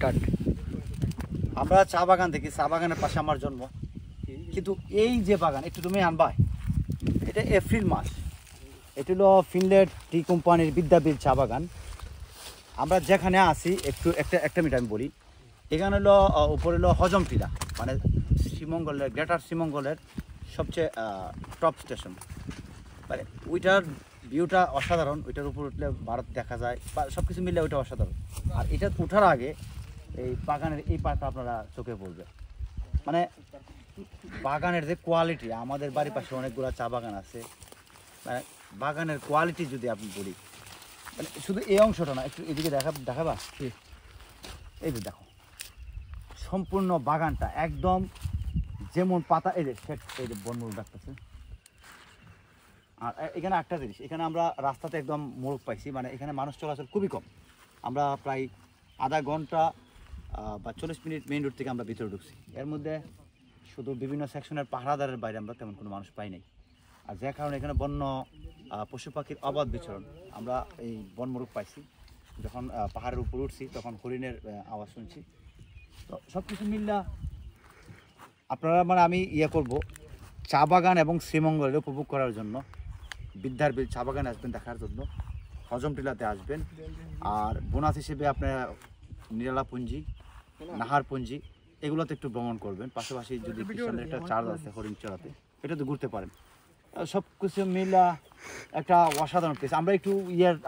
কাট। আমরা চা বাগান দেখি, চা বাগানের পাশে আমার জন্ম, কিন্তু এই যে বাগান একটু তুমি আনবা, এটা এপ্রিল মাস, এটা হলো ফিনল্যান্ড টি কোম্পানির বিদ্যাপীঠ চা বাগান। আমরা যেখানে আছি একটু একটা মিনিট আমি বলি, এখানে হলো উপরে হলো হজম টিলা, মানে শ্রীমঙ্গলের গ্রেটার শ্রীমঙ্গলের সবচেয়ে টপ স্টেশন। মানে ওইটার ভিউটা অসাধারণ, ওইটার উপর উঠলে ভারত দেখা যায়, সব কিছু মিলে ওইটা অসাধারণ। আর এটা ওঠার আগে এই বাগানের এই পাটা আপনারা চোখে পড়বে, মানে বাগানের যে কোয়ালিটি, আমাদের বাড়ির পাশে অনেকগুলো চা বাগান আছে, মানে বাগানের কোয়ালিটি যদি আপনি বলি, মানে শুধু এই অংশটা না, একটু এদিকে দেখাবা, এই যে দেখো সম্পূর্ণ বাগানটা একদম যেমন পাতা, এই যে বনমূল ডাকতেছে। আর এখানে একটা জিনিস, এখানে আমরা রাস্তাতে একদম মোড়ক পাইছি, মানে এখানে মানুষ চলাচল খুবই কম। আমরা প্রায় আধা ঘন্টা বা 40 মিনিট মেইন রোড থেকে আমরা ভিতরে ঢুকছি। এর মধ্যে শুধু বিভিন্ন সেকশনের পাহারাদারের বাইরে আমরা তেমন কোনো মানুষ পাই নাই। আর যে কারণে এখানে বন্য পশু পাখির অবাধ বিচরণ, আমরা এই বনমোরগ পাইছি। যখন পাহাড়ের উপর উঠছি তখন হরিণের আওয়াজ শুনছি। তো সব কিছু মিল্লা আপনারা, মানে আমি করব, চা বাগান এবং শ্রীমঙ্গলের উপভোগ করার জন্য বিদ্যাপীঠ চা বাগানে আসবেন দেখার জন্য, হজম টিলাতে আসবেন। আর বোনাস হিসেবে আপনারা নিরালাপুঞ্জি, নাহারপুঞ্জি এগুলোতে একটু ভ্রমণ করবেন। পাশাপাশি যদি একটা চার্জ আছে হরিণ চড়াতে, এটাতে ঘুরতে পারেন। সব কিছু মিলা একটা অসাধারণ প্লেস। আমরা একটু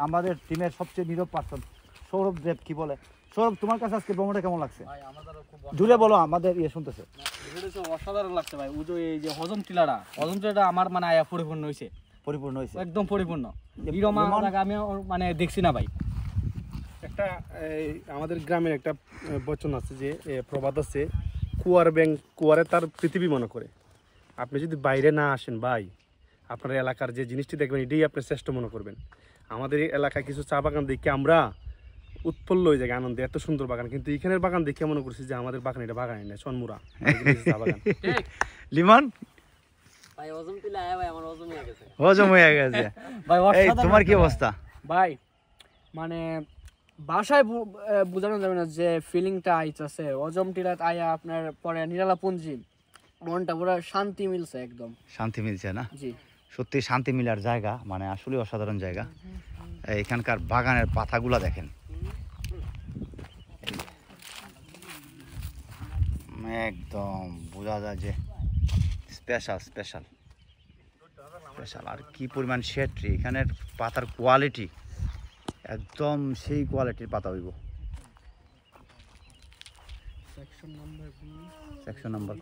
আমাদের টিমের সবচেয়ে নীরব পার্সন সৌরভ দেব, কি বলে সৌরভ, তোমার কাছে আজকে ভ্রমণটা কেমন লাগছে? জুড়ে বলো, আমাদের শুনতেছে। অসাধারণ লাগছে ভাই। এই যে হজম টিলাটা আমার মানে আয়া পরিপূর্ণ হয়েছে, একদম পরিপূর্ণ। আমি মানে দেখছি না ভাই। একটা আমাদের গ্রামের একটা বচন আছে, যে প্রবাদ আছে, কুয়ার ব্যাং কুয়ারে তার পৃথিবী মনে করে। আপনি যদি বাইরে না আসেন ভাই, আপনার এলাকার যে জিনিসটি দেখবেন এটাই আপনি শ্রেষ্ঠ মনে করবেন। আমাদের এই এলাকায় কিছু চা বাগান দেখে আমরা উৎফুল্ল হয়ে যায় আনন্দে, এত সুন্দর বাগান, কিন্তু এখানের বাগান দেখে মনে করছি যে আমাদের বাগান, এটা বাগান না, সনমুরা চা বাগান। লিমন ভাই হজম টিলা ভাই আমার হজম হয়ে গেছে, ভাই এই তোমার কি অবস্থা? ভাই মানে ভাষায় বোঝানো যাবে না যে ফিলিংটা আইতাছে হজম টিলাত আয়া। আপনার পরে নিরালাপুঞ্জি, মনটা পুরো শান্তি মিলছে, একদম শান্তি মিলছে না? জি, সত্যি শান্তি মিলার জায়গা, মানে আসলে অসাধারণ জায়গা। এখানকার বাগানের পাতাগুলা দেখেন, একদম বোঝা যায় যে স্পেশাল। আর কি পরিমাণ শেড ট্রি, এখানের পাতার কোয়ালিটি একদম সেই কোয়ালিটির পাতা হইব। Section number